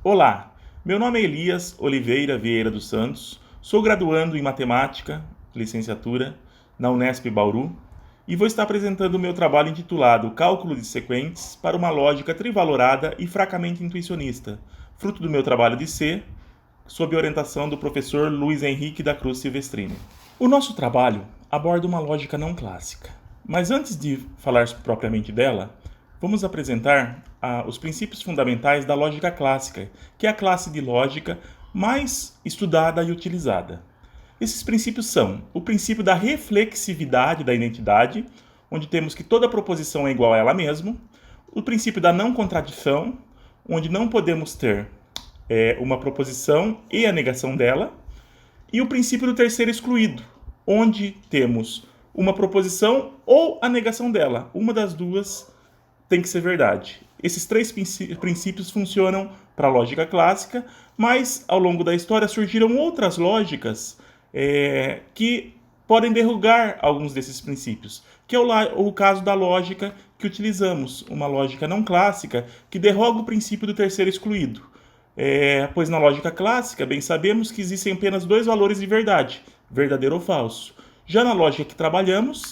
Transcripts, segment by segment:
Olá, meu nome é Elias Oliveira Vieira dos Santos, sou graduando em Matemática, licenciatura, na Unesp Bauru, e vou estar apresentando o meu trabalho intitulado Cálculo de Sequentes para uma lógica trivalorada e fracamente intuicionista, fruto do meu trabalho de C, sob orientação do professor Luiz Henrique da Cruz Silvestrini. O nosso trabalho aborda uma lógica não clássica, mas antes de falar propriamente dela, vamos apresentar os princípios fundamentais da lógica clássica, que é a classe de lógica mais estudada e utilizada. Esses princípios são o princípio da reflexividade da identidade, onde temos que toda proposição é igual a ela mesma, o princípio da não contradição, onde não podemos ter uma proposição e a negação dela, e o princípio do terceiro excluído, onde temos uma proposição ou a negação dela. Uma das duas tem que ser verdade. Esses três princípios funcionam para a lógica clássica, mas ao longo da história surgiram outras lógicas que podem derrubar alguns desses princípios, que é o caso da lógica que utilizamos, uma lógica não clássica que derroga o princípio do terceiro excluído. Pois na lógica clássica, bem sabemos que existem apenas dois valores de verdade, verdadeiro ou falso. Já na lógica que trabalhamos,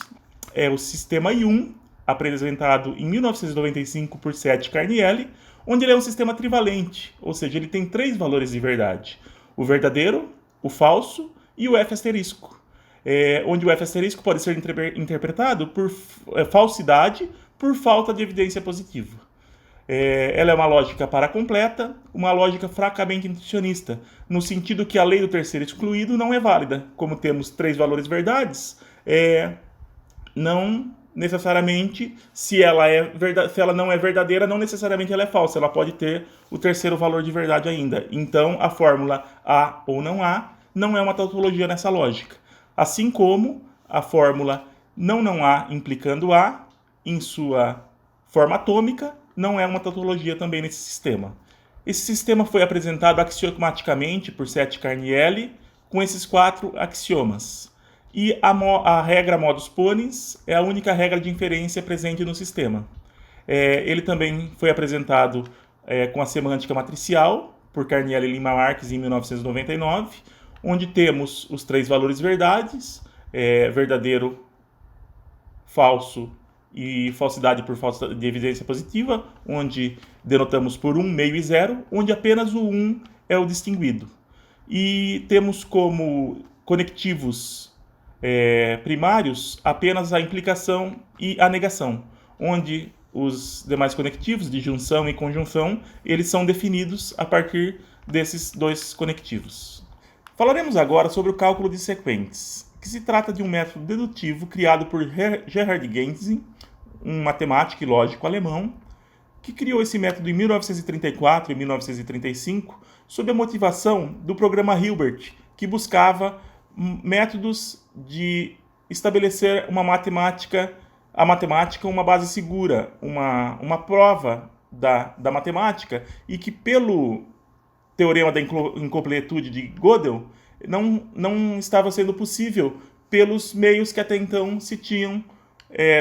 é o sistema I1, apresentado em 1995 por Seth Carnielli, onde ele é um sistema trivalente, ou seja, ele tem três valores de verdade: o verdadeiro, o falso e o F asterisco. Onde o F asterisco pode ser interpretado por falsidade por falta de evidência positiva. Ela é uma lógica paracompleta, uma lógica fracamente intuicionista, no sentido que a lei do terceiro excluído não é válida. Como temos três valores verdades, não necessariamente, se ela não é verdadeira, não necessariamente ela é falsa, ela pode ter o terceiro valor de verdade ainda. Então, a fórmula A ou não é uma tautologia nessa lógica. Assim como a fórmula não há implicando A, em sua forma atômica, não é uma tautologia também nesse sistema. Esse sistema foi apresentado axiomaticamente por Seth Carnielli com esses quatro axiomas. E a regra modus ponens é a única regra de inferência presente no sistema. Ele também foi apresentado com a semântica matricial por Carnielli e Lima Marques em 1999, onde temos os três valores verdades, verdadeiro, falso e falsidade por falta de evidência positiva, onde denotamos por 1, meio e 0, onde apenas o 1 é o distinguido. E temos como conectivos primários apenas a implicação e a negação, onde os demais conectivos de junção e conjunção, eles são definidos a partir desses dois conectivos. Falaremos agora sobre o cálculo de sequentes, que se trata de um método dedutivo criado por Gerhard Gentzen, um matemático e lógico alemão, que criou esse método em 1934 e 1935, sob a motivação do programa Hilbert, que buscava métodos de estabelecer a matemática uma base segura, uma prova da matemática, e que pelo teorema da incompletude de Gödel não estava sendo possível pelos meios que até então se tinham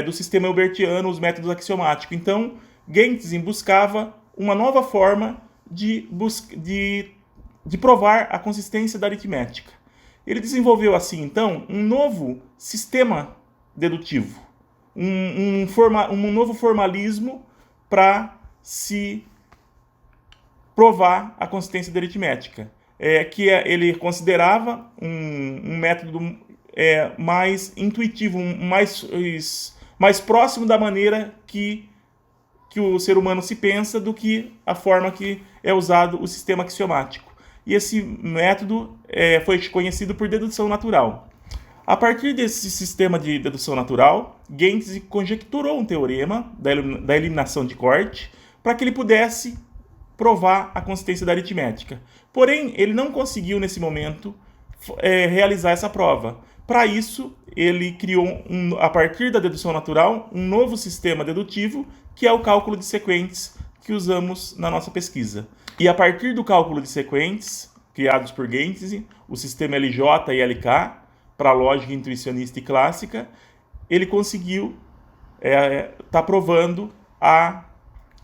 do sistema hilbertiano, os métodos axiomáticos. Então, Gentzen buscava uma nova forma de provar a consistência da aritmética. Ele desenvolveu, assim, então, um novo sistema dedutivo, um novo formalismo para se provar a consistência da aritmética, ele considerava um método mais intuitivo, mais próximo da maneira que o ser humano se pensa do que a forma que é usado o sistema axiomático. E esse método foi conhecido por dedução natural. A partir desse sistema de dedução natural, Gentzen conjecturou um teorema da eliminação de corte para que ele pudesse provar a consistência da aritmética. Porém, ele não conseguiu, nesse momento, realizar essa prova. Para isso, ele criou, a partir da dedução natural, um novo sistema dedutivo, que é o cálculo de sequentes, que usamos na nossa pesquisa. E a partir do cálculo de sequentes, criados por Gentzen, o sistema LJ e LK, para lógica intuicionista e clássica, ele conseguiu estar provando a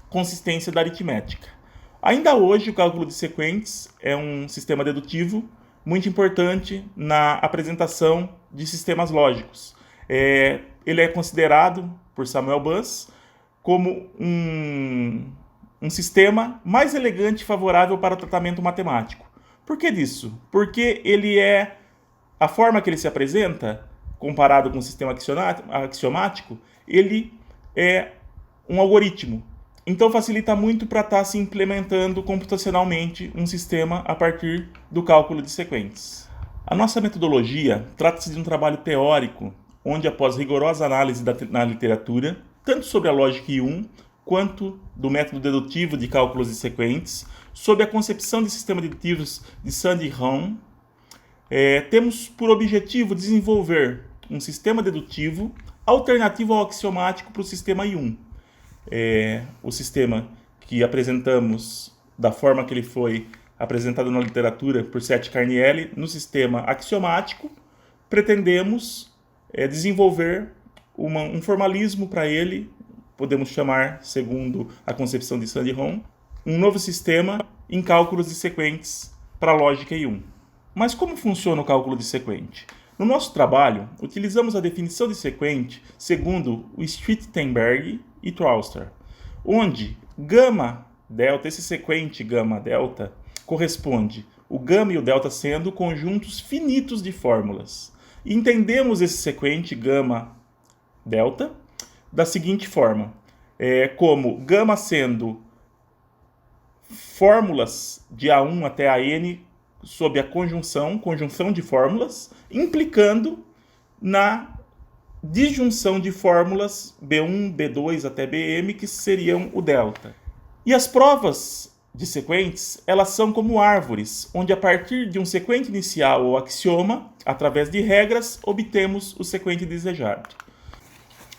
consistência da aritmética. Ainda hoje, o cálculo de sequentes é um sistema dedutivo muito importante na apresentação de sistemas lógicos. Ele é considerado, por Samuel Bus, como um sistema mais elegante e favorável para o tratamento matemático. Por que disso? Porque a forma que ele se apresenta, comparado com o sistema axiomático, ele é um algoritmo. Então facilita muito para estar se implementando computacionalmente um sistema a partir do cálculo de sequentes. A nossa metodologia trata-se de um trabalho teórico, onde após rigorosa análise na literatura, tanto sobre a lógica I1, quanto do método dedutivo de cálculos de sequentes, sob a concepção de sistemas dedutivos de Sandhi-Rohm, temos por objetivo desenvolver um sistema dedutivo alternativo ao axiomático para o sistema I1. O sistema que apresentamos da forma que ele foi apresentado na literatura por Seth Carnielli, no sistema axiomático, pretendemos desenvolver um formalismo para ele, podemos chamar, segundo a concepção de Sandhi-Rohm, um novo sistema em cálculos de sequentes para a lógica I1. Mas como funciona o cálculo de sequente? No nosso trabalho, utilizamos a definição de sequente segundo o Schwittenberg e Trauster, onde gama delta, esse sequente gama delta, corresponde o gama e o delta sendo conjuntos finitos de fórmulas. E entendemos esse sequente gama delta da seguinte forma, como gama sendo fórmulas de A1 até AN sob a conjunção de fórmulas, implicando na disjunção de fórmulas B1, B2 até Bm, que seriam o delta. E as provas de sequentes, elas são como árvores, onde a partir de um sequente inicial ou axioma, através de regras, obtemos o sequente desejado.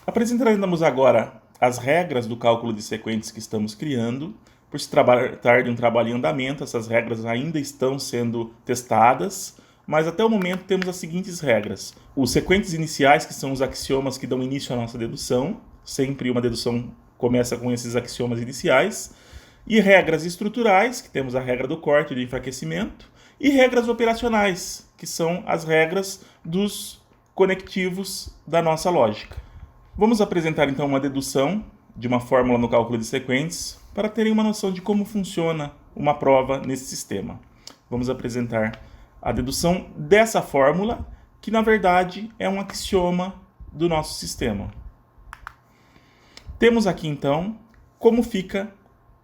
Apresentaremos agora as regras do cálculo de sequentes que estamos criando. Por se tratar de um trabalho em andamento, essas regras ainda estão sendo testadas, mas até o momento temos as seguintes regras. Os sequentes iniciais, que são os axiomas que dão início à nossa dedução, sempre uma dedução começa com esses axiomas iniciais, e regras estruturais, que temos a regra do corte e do enfraquecimento, e regras operacionais, que são as regras dos conectivos da nossa lógica. Vamos apresentar então uma dedução de uma fórmula no cálculo de sequentes para terem uma noção de como funciona uma prova nesse sistema. Vamos apresentar a dedução dessa fórmula, que na verdade é um axioma do nosso sistema. Temos aqui então como fica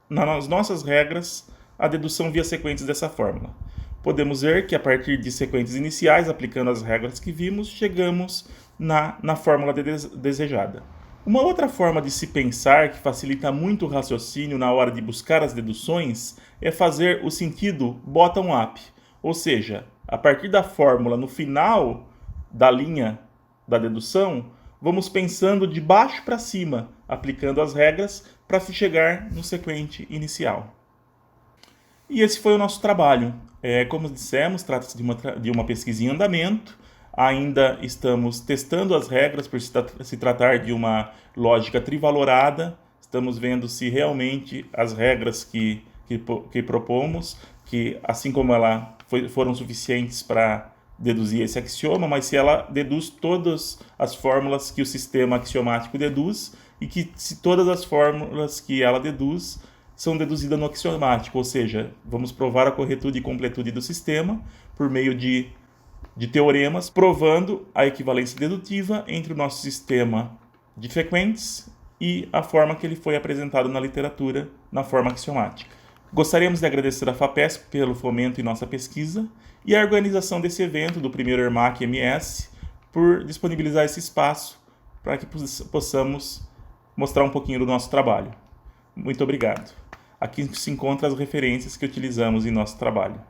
nas nossas regras a dedução via sequentes dessa fórmula. Podemos ver que a partir de sequentes iniciais, aplicando as regras que vimos, chegamos na fórmula desejada. Uma outra forma de se pensar que facilita muito o raciocínio na hora de buscar as deduções é fazer o sentido bottom-up, ou seja, a partir da fórmula no final da linha da dedução, vamos pensando de baixo para cima, aplicando as regras para se chegar no sequente inicial. E esse foi o nosso trabalho. Como dissemos, trata-se de uma pesquisa em andamento. Ainda estamos testando as regras por se tratar de uma lógica trivalorada. Estamos vendo se realmente as regras que propomos, que assim como ela foram suficientes para deduzir esse axioma, mas se ela deduz todas as fórmulas que o sistema axiomático deduz e que se todas as fórmulas que ela deduz são deduzidas no axiomático, ou seja, vamos provar a corretude e completude do sistema por meio de teoremas, provando a equivalência dedutiva entre o nosso sistema de sequentes e a forma que ele foi apresentado na literatura, na forma axiomática. Gostaríamos de agradecer à FAPESP pelo fomento em nossa pesquisa e a organização desse evento do primeiro ERMAC MS por disponibilizar esse espaço para que possamos mostrar um pouquinho do nosso trabalho. Muito obrigado. Aqui se encontram as referências que utilizamos em nosso trabalho.